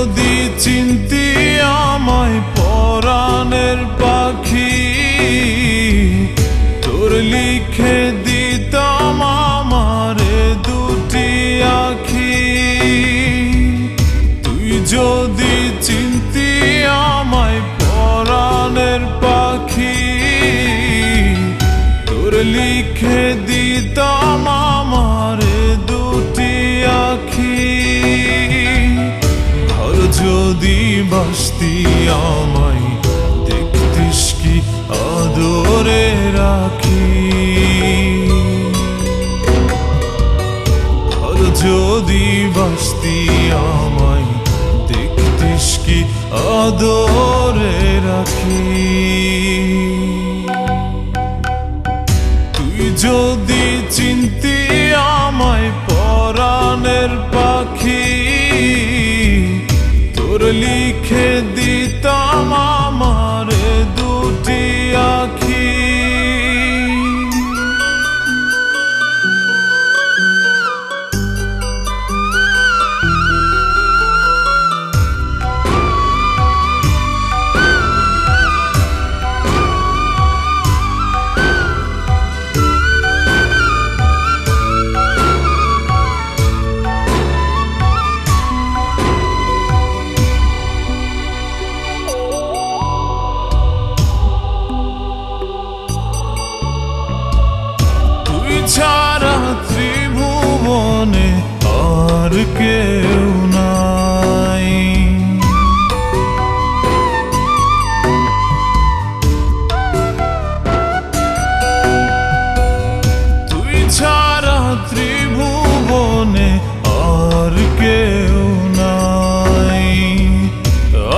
যদি চিনতি আমায় পরাণের পাখি, তোর লিখে দিতাম আমারে দুটি আখি। তুই যদি চিনতি আমায় পরাণের পাখি, তোর লিখে দিতাম আমারে দুটি আখি। ভালো যদি বাসতি আমায় দেখতিস কি আদরে রাখি। ভালো যদি বাসতি আমায় দেখতিস কি আদরে রাখি। তুই যদি চিনতি আমায় পরাণের পাখি, তোর লিখে দিতাম আমারে দুটি আখি। ছাড়া ত্রিভুবনে আর কেউ নাই। তুই ছাড়া ত্রিভুবনে আর কেউ নাই।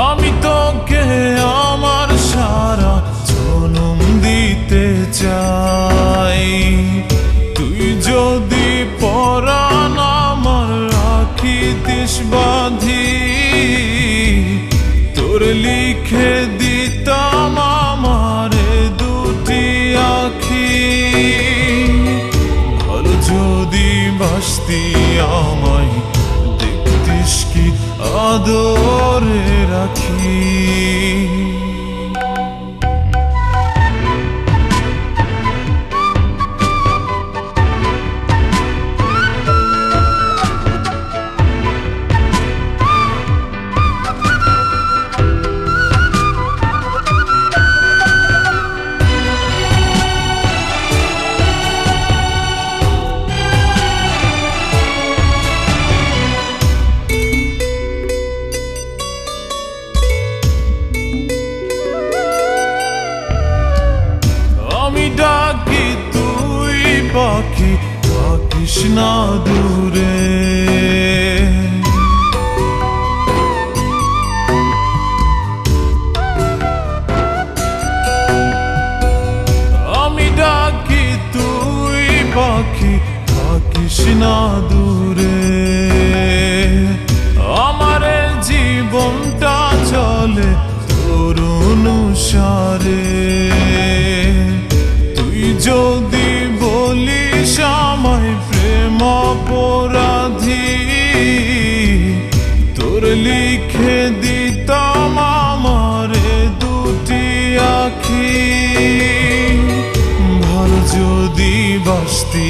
আমি তোকে আমার সারা জনম দিতে চাই। তুই যদি পরাণ আমার রাখিতিস বাঁধি, তোর লিখে দিতাম আমারে দুটি আখি। ভালো যদি বাসতি আমায় দেখতিস কি আদরে রাখি। ডাকি তুই পাখি থাকিস না দূরে। আমি ডাকি তুই পাখি থাকিস না দূরে। আমার জীবনটা চলে তোর অনুসারে। যদি বলিস আমায় প্রেম অপরাধী, তোর লিখে দিতাম আমারে দুটি আখি। ভালো যদি বাসতি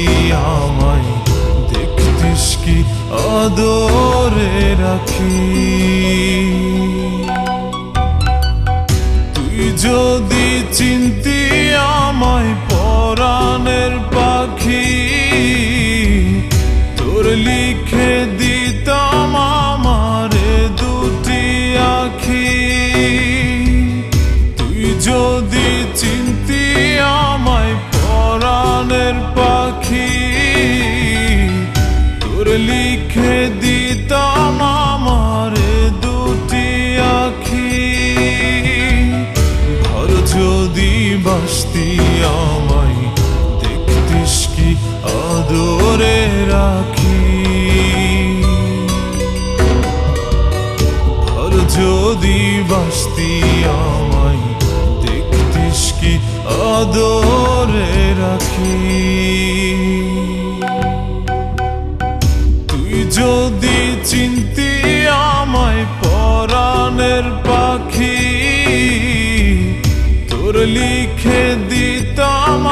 আমায় দেখতিস কি আদরে রাখি। তুই যদি চিনতি আমায় পরাণের পাখি, তোর লিখে দিতাম আমারে দুটি আখি। তুই যদি চিনতি আমায় পরাণের পাখি, তোর লিখে দিতাম আমারে দুটি আখি। ভালো যদি বাসতি আমায় দেখতিস কি আদরে রাখি। ভালো যদি বাসতি আমায় দেখতিস কি আদরে রাখি। তুই যদি চিনতি আমায় লিখে দিতাম